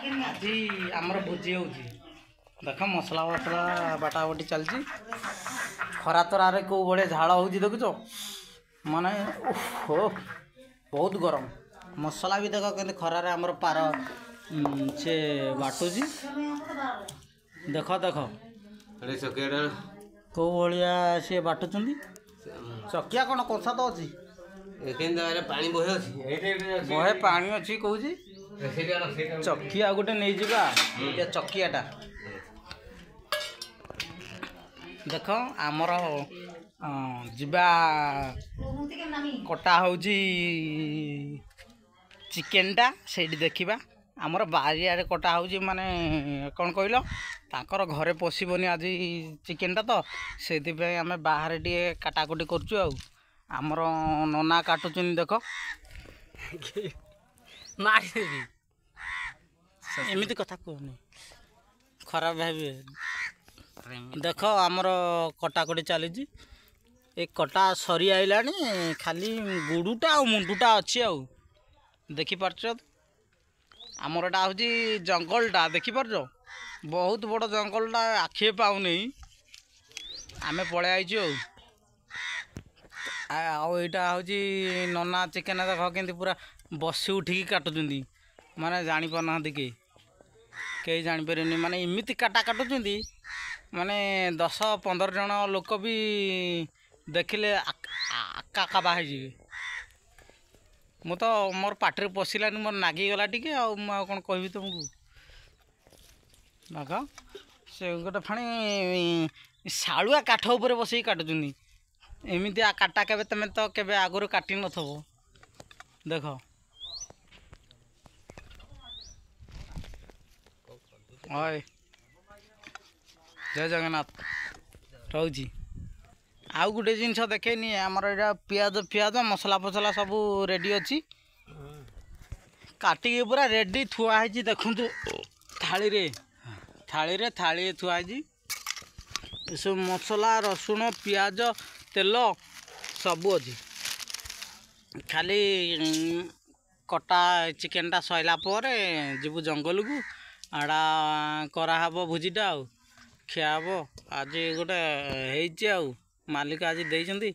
আজি आमर भोजी हो देख मसला मसला बाटा बटी चलती खरा तरारे कौ भाई झाड़ हो देखुच माने हो बहुत गरम मसला भी देख के खरारे आमर पार से बाटुची देख देख कौ भाया सी बाटुंट चकिया कौन कषा तो अच्छी बहे पानी अच्छी कौच चकिया गोटे नहीं जा चकियाटा देख आमर जीवा कटा हो चिकेनटा से देखा आमर बारियारे कटा हो माने कौन कहल ताकर घरे पशबनी आज चिकेनटा तो से आम बाहर टे काटाकुटी करुँ आमर नना काटुचन देख एमती कथा कहनी खराब भाव देख आमर कटाकटी चली ए कटा सरी आइला खाली गुड़ूटा आ मुंडूटा अच्छी आ देखिपार आमरटा हूँ जंगलटा देखिपार बहुत बड़ जंगलटा आखि पाऊनी आम पलि आईचु आईटा हूँ नना चिकेन देख के पूरा बसी उठिकी काटुंट माने जानी पारना कई जापर माने इमिति काटा काटुंट माने 10-15 जन लोक भी देखिले आका बाहर मु तो मोर पाटे पशिलानी मोर नागिगला टी कौन कह तुमको देख से गोटे फाणी शालुआ काठ उपर बस काटुचुनी एमती काटा के तुम तो केबे आगुरी काटी नथबो देख ओए जय जगन्नाथ रोजी आउ गोटे जिनस देखेनी आमर यहाँ पियाज फियाज मसला फसला सब रेडी अच्छी काटिकी पूरा रेडी थुआई देखु थाली रे थाली थुआई सब मसला रसुण पियाज तेल सब अच्छी खाली कटा चिकेनटा सैला जीवु जंगल को आड़ा कराहब भोजीटा खिया हम आज गोटे मालिक आज देइछंती